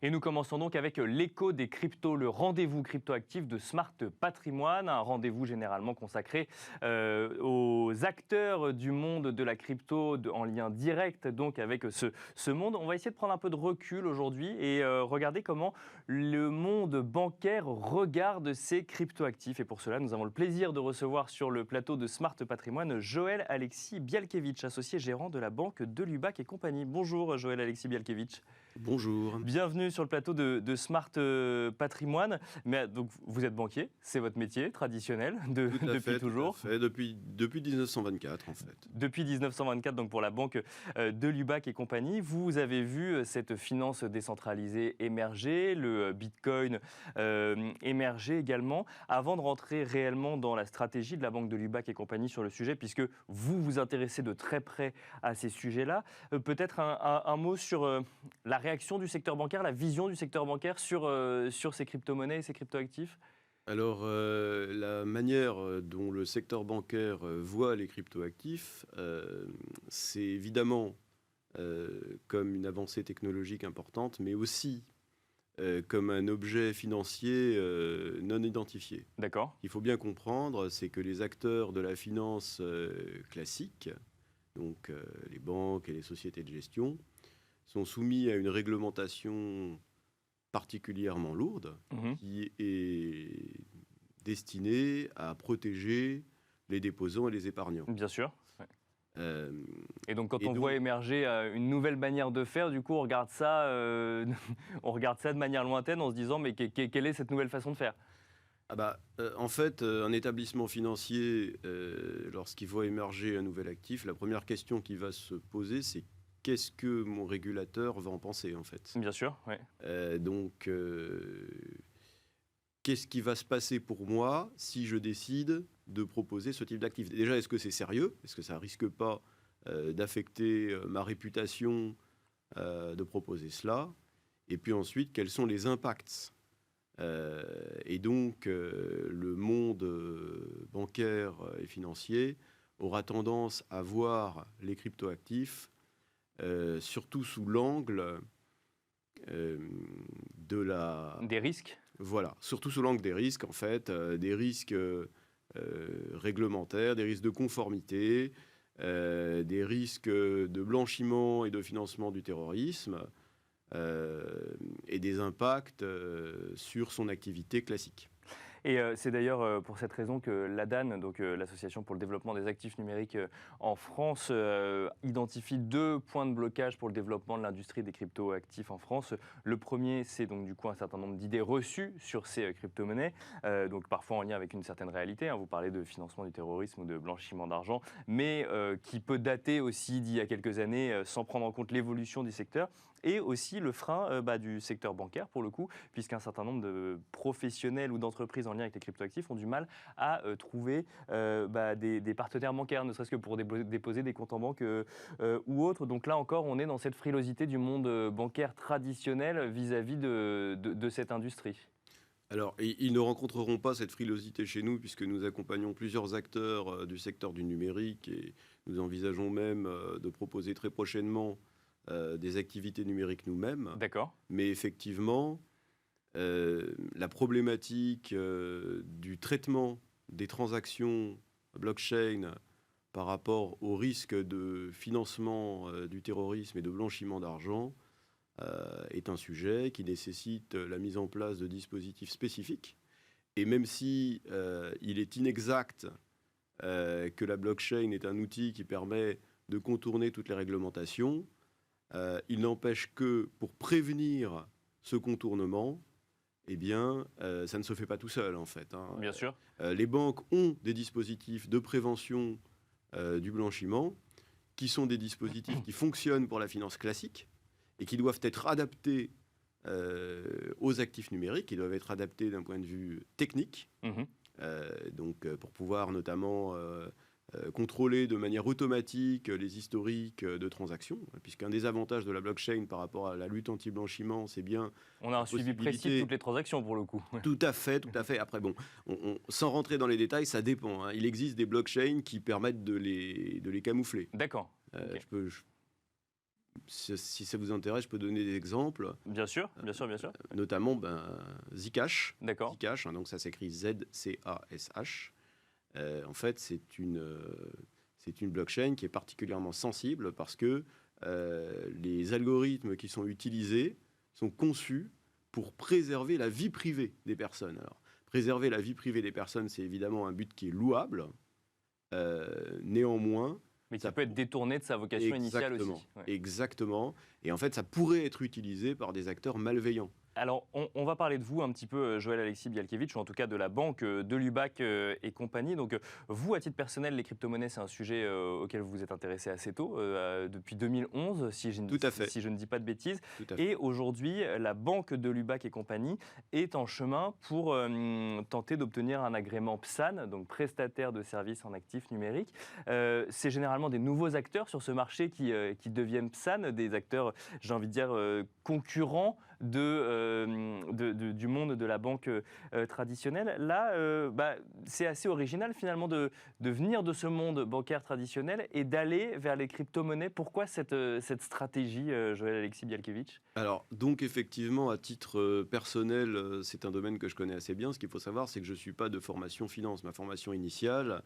Et nous commençons donc avec l'écho des cryptos, le rendez-vous cryptoactif de Smart Patrimoine, un rendez-vous généralement consacré aux acteurs du monde de la crypto en lien direct donc avec ce monde. On va essayer de prendre un peu de recul aujourd'hui et regarder comment le monde bancaire regarde ces cryptoactifs. Et pour cela, nous avons le plaisir de recevoir sur le plateau de Smart Patrimoine Joël Alexis Bialkiewicz, associé gérant de la banque de Lubac et compagnie. Bonjour Joël Alexis Bialkiewicz. Bonjour. Bienvenue sur le plateau de Smart Patrimoine. Mais donc, vous êtes banquier, c'est votre métier traditionnel depuis toujours. Tout à fait. Depuis 1924 en fait. Depuis 1924, donc pour la banque de Lubac et compagnie, vous avez vu cette finance décentralisée émerger, le Bitcoin émerger également. Avant de rentrer réellement dans la stratégie de la banque de Lubac et compagnie sur le sujet, puisque vous vous intéressez de très près à ces sujets-là, peut-être un mot sur la réaction du secteur bancaire, la vision du secteur bancaire sur ces crypto-monnaies et ces crypto-actifs? Alors la manière dont le secteur bancaire voit les cryptoactifs, c'est évidemment comme une avancée technologique importante, mais aussi comme un objet financier non identifié. D'accord. Il faut bien comprendre, c'est que les acteurs de la finance classique, donc les banques et les sociétés de gestion, sont soumis à une réglementation particulièrement lourde qui est destinée à protéger les déposants et les épargnants. Bien sûr. Ouais. Euh, Et donc, quand et on donc, voit émerger une nouvelle manière de faire, du coup, on regarde ça, on regarde ça de manière lointaine en se disant, mais quelle est cette nouvelle façon de faire? en fait, un établissement financier, lorsqu'il voit émerger un nouvel actif, la première question qui va se poser, c'est qu'est-ce que mon régulateur va en penser, en fait. Bien sûr, oui. Qu'est-ce qui va se passer pour moi si je décide de proposer ce type d'actif? Déjà, est-ce que c'est sérieux? Est-ce que ça ne risque pas d'affecter ma réputation de proposer cela? Et puis ensuite, quels sont les impacts? Le monde bancaire et financier aura tendance à voir les cryptoactifs surtout sous l'angle Des risques? Voilà, surtout sous l'angle des risques, en fait, des risques réglementaires, des risques de conformité, des risques de blanchiment et de financement du terrorisme, et des impacts sur son activité classique. Et c'est d'ailleurs pour cette raison que l'ADAN, donc l'Association pour le développement des actifs numériques en France, identifie deux points de blocage pour le développement de l'industrie des crypto-actifs en France. Le premier, c'est donc du coup un certain nombre d'idées reçues sur ces crypto-monnaies, donc parfois en lien avec une certaine réalité. Vous parlez de financement du terrorisme ou de blanchiment d'argent, mais qui peut dater aussi d'il y a quelques années sans prendre en compte l'évolution du secteur. Et aussi le frein du secteur bancaire, pour le coup, puisqu'un certain nombre de professionnels ou d'entreprises en lien avec les cryptoactifs ont du mal à trouver des partenaires bancaires, ne serait-ce que pour déposer des comptes en banque ou autres. Donc là encore, on est dans cette frilosité du monde bancaire traditionnel vis-à-vis de cette industrie. Alors, ils ne rencontreront pas cette frilosité chez nous, puisque nous accompagnons plusieurs acteurs du secteur du numérique, et nous envisageons même de proposer très prochainement des activités numériques nous-mêmes. D'accord. Mais effectivement, la problématique du traitement des transactions blockchain par rapport au risque de financement du terrorisme et de blanchiment d'argent est un sujet qui nécessite la mise en place de dispositifs spécifiques. Et même si il est inexact que la blockchain est un outil qui permet de contourner toutes les réglementations, il n'empêche que pour prévenir ce contournement, eh bien, ça ne se fait pas tout seul, en fait. Bien sûr. Les banques ont des dispositifs de prévention du blanchiment, qui sont des dispositifs qui fonctionnent pour la finance classique et qui doivent être adaptés aux actifs numériques, qui doivent être adaptés d'un point de vue technique, pour pouvoir notamment contrôler de manière automatique les historiques de transactions, puisqu'un des avantages de la blockchain par rapport à la lutte anti-blanchiment, c'est bien... On a un suivi précis de toutes les transactions, pour le coup. Tout à fait, tout à fait. Après, bon, sans rentrer dans les détails, ça dépend. Il existe des blockchains qui permettent de les camoufler. D'accord. Okay. si ça vous intéresse, je peux donner des exemples, Bien sûr, bien sûr, bien sûr. notamment Zcash. D'accord. Zcash, hein, donc ça s'écrit ZCASH. En fait, c'est une blockchain qui est particulièrement sensible parce que les algorithmes qui sont utilisés sont conçus pour préserver la vie privée des personnes. Alors, préserver la vie privée des personnes, c'est évidemment un but qui est louable. Néanmoins, Mais qui peut être détourné de sa vocation initiale aussi. Ouais. Exactement. Et en fait, ça pourrait être utilisé par des acteurs malveillants. Alors, on va parler de vous un petit peu, Joël-Alexis Bialkiewicz, ou en tout cas de la banque de Lubac et compagnie. Donc, vous, à titre personnel, les crypto-monnaies, c'est un sujet auquel vous vous êtes intéressé assez tôt, depuis 2011, si je ne dis pas de bêtises. Et aujourd'hui, la banque de Lubac et compagnie est en chemin pour tenter d'obtenir un agrément PSAN, donc prestataire de services en actifs numériques. C'est généralement des nouveaux acteurs sur ce marché qui deviennent PSAN, des acteurs, j'ai envie de dire, concurrents du monde de la banque traditionnelle. Là, c'est assez original finalement de venir de ce monde bancaire traditionnel et d'aller vers les crypto-monnaies. Pourquoi cette stratégie, Joël-Alexis Bialkiewicz ? Alors, donc effectivement, à titre personnel, c'est un domaine que je connais assez bien. Ce qu'il faut savoir, c'est que je ne suis pas de formation finance. Ma formation initiale,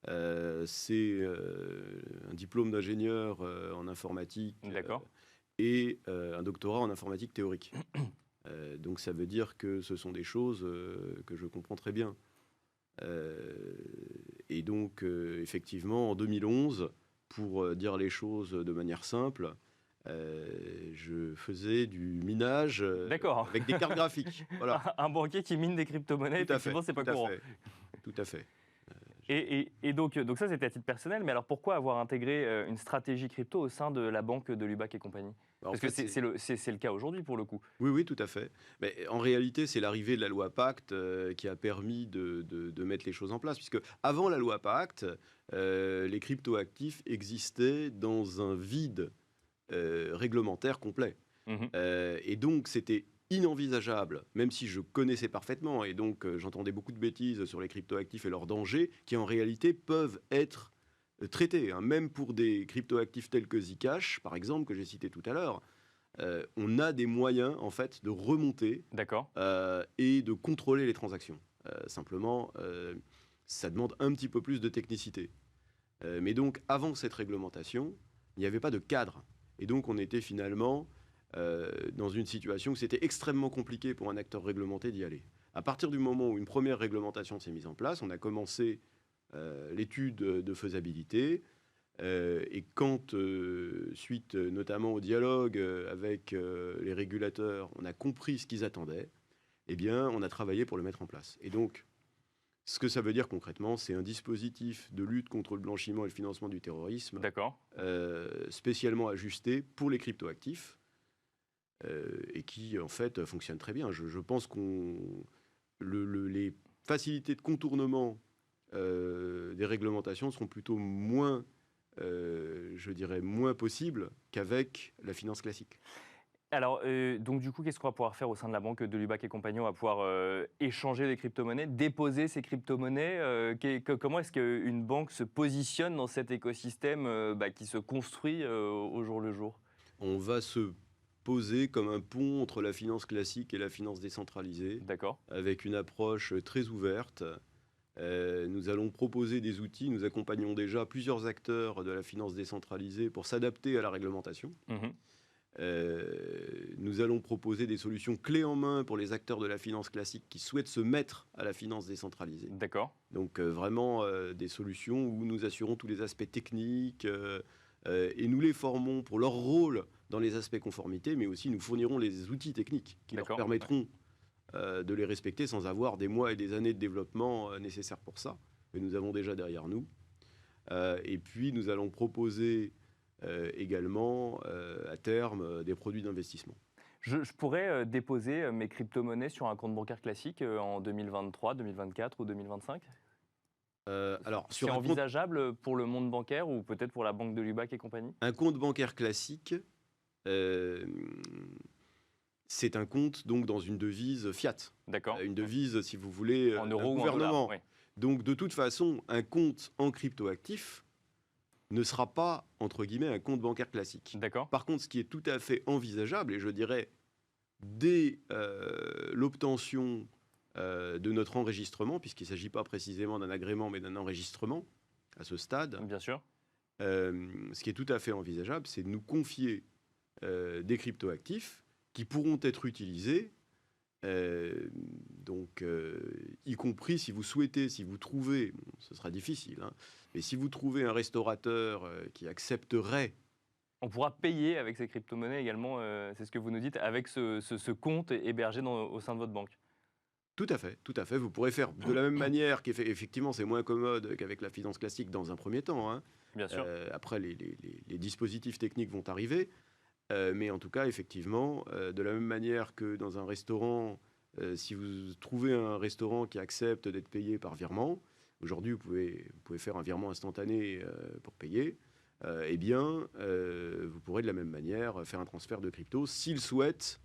c'est un diplôme d'ingénieur en informatique. D'accord. Et un doctorat en informatique théorique. Donc ça veut dire que ce sont des choses que je comprends très bien. Et donc effectivement, en 2011, pour dire les choses de manière simple, je faisais du minage avec des cartes graphiques. Voilà. Un banquier qui mine des crypto-monnaies, effectivement, c'est pas courant. Tout à fait. Et donc ça, c'était à titre personnel. Mais alors, pourquoi avoir intégré une stratégie crypto au sein de la banque de Lubac et compagnie ? Parce que c'est le cas aujourd'hui, pour le coup. Oui, tout à fait. Mais en réalité, c'est l'arrivée de la loi Pacte qui a permis de mettre les choses en place. Puisque avant la loi Pacte, les cryptoactifs existaient dans un vide réglementaire complet. Et donc, c'était inenvisageable, même si je connaissais parfaitement, et donc j'entendais beaucoup de bêtises sur les cryptoactifs et leurs dangers, qui en réalité peuvent être traités. Même pour des cryptoactifs tels que Zcash, par exemple, que j'ai cité tout à l'heure, on a des moyens, en fait, de remonter et de contrôler les transactions. Simplement, ça demande un petit peu plus de technicité. Mais donc, avant cette réglementation, il n'y avait pas de cadre. Et donc, on était finalement dans une situation où c'était extrêmement compliqué pour un acteur réglementé d'y aller. À partir du moment où une première réglementation s'est mise en place, on a commencé l'étude de faisabilité. Et quand, suite notamment au dialogue avec les régulateurs, on a compris ce qu'ils attendaient, eh bien, on a travaillé pour le mettre en place. Et donc, ce que ça veut dire concrètement, c'est un dispositif de lutte contre le blanchiment et le financement du terrorisme spécialement ajusté pour les cryptoactifs et qui, en fait, fonctionne très bien. Je pense les facilités de contournement des réglementations seront plutôt moins possibles qu'avec la finance classique. Alors, donc du coup, qu'est-ce qu'on va pouvoir faire au sein de la banque de Lubac et compagnie ? On va pouvoir échanger des crypto-monnaies, déposer ces crypto-monnaies. Comment est-ce qu'une banque se positionne dans cet écosystème qui se construit au jour le jour ? On va se poser comme un pont entre la finance classique et la finance décentralisée, avec une approche très ouverte. Nous allons proposer des outils. Nous accompagnons déjà plusieurs acteurs de la finance décentralisée pour s'adapter à la réglementation. Nous allons proposer des solutions clés en main pour les acteurs de la finance classique qui souhaitent se mettre à la finance décentralisée. Donc vraiment des solutions où nous assurons tous les aspects techniques et nous les formons pour leur rôle dans les aspects conformité, mais aussi nous fournirons les outils techniques qui leur permettront de les respecter sans avoir des mois et des années de développement nécessaires pour ça, que nous avons déjà derrière nous. Et puis nous allons proposer également à terme des produits d'investissement. Je pourrais déposer mes crypto-monnaies sur un compte bancaire classique en 2023, 2024 ou 2025 ? C'est envisageable pour le monde bancaire ou peut-être pour la banque de Lubac et compagnie ? Un compte bancaire classique, c'est un compte donc dans une devise fiat. Une devise, si vous voulez, en euros ou en dollars. Oui. Donc de toute façon, un compte en cryptoactif ne sera pas, entre guillemets, un compte bancaire classique. D'accord. Par contre, ce qui est tout à fait envisageable, et je dirais dès l'obtention de notre enregistrement, puisqu'il ne s'agit pas précisément d'un agrément, mais d'un enregistrement à ce stade, Bien sûr. ce qui est tout à fait envisageable, c'est de nous confier des cryptoactifs qui pourront être utilisés, y compris si vous souhaitez, si vous trouvez, bon, ce sera difficile, hein, mais si vous trouvez un restaurateur qui accepterait. On pourra payer avec ces crypto-monnaies également, c'est ce que vous nous dites, avec ce compte hébergé au sein de votre banque. Tout à fait, tout à fait. Vous pourrez faire de la même manière qu'effectivement c'est moins commode qu'avec la finance classique dans un premier temps, hein. Bien sûr. Après, les dispositifs techniques vont arriver. Mais en tout cas, effectivement, de la même manière que dans un restaurant, si vous trouvez un restaurant qui accepte d'être payé par virement, aujourd'hui, vous pouvez faire un virement instantané pour payer, eh bien, vous pourrez de la même manière faire un transfert de crypto s'il souhaite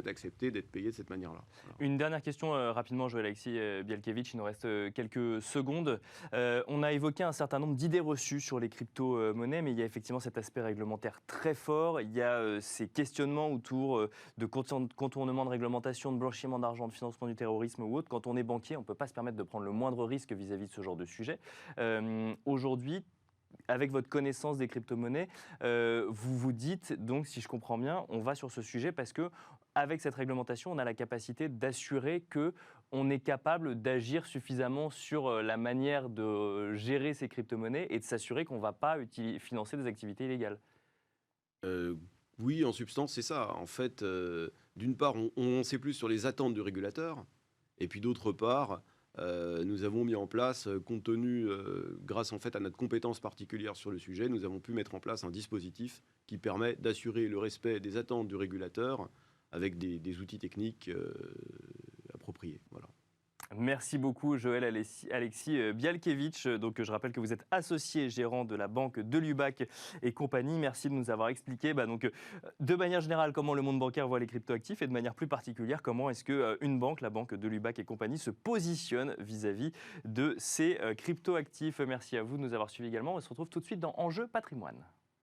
accepter d'être payé de cette manière-là. Voilà. Une dernière question rapidement, Joël-Alexis Bielkiewicz, il nous reste quelques secondes. On a évoqué un certain nombre d'idées reçues sur les crypto-monnaies, mais il y a effectivement cet aspect réglementaire très fort. Il y a ces questionnements autour de contournement de réglementation, de blanchiment d'argent, de financement du terrorisme ou autre. Quand on est banquier, on ne peut pas se permettre de prendre le moindre risque vis-à-vis de ce genre de sujet. Aujourd'hui, avec votre connaissance des crypto-monnaies, vous vous dites, donc, si je comprends bien, on va sur ce sujet parce que avec cette réglementation, on a la capacité d'assurer qu'on est capable d'agir suffisamment sur la manière de gérer ces crypto-monnaies et de s'assurer qu'on ne va pas financer des activités illégales. Oui, en substance, c'est ça. En fait, d'une part, on en sait plus sur les attentes du régulateur, et puis d'autre part, nous avons mis en place, compte tenu, grâce en fait à notre compétence particulière sur le sujet, nous avons pu mettre en place un dispositif qui permet d'assurer le respect des attentes du régulateur avec des outils techniques appropriés. Voilà. Merci beaucoup Joël-Alexis Bielkiewicz. Donc, je rappelle que vous êtes associé gérant de la banque de Lubac et compagnie. Merci de nous avoir expliqué de manière générale comment le monde bancaire voit les cryptoactifs et de manière plus particulière comment est-ce qu'une banque, la banque de Lubac et compagnie, se positionne vis-à-vis de ces cryptoactifs. Merci à vous de nous avoir suivis également. On se retrouve tout de suite dans Enjeu Patrimoine.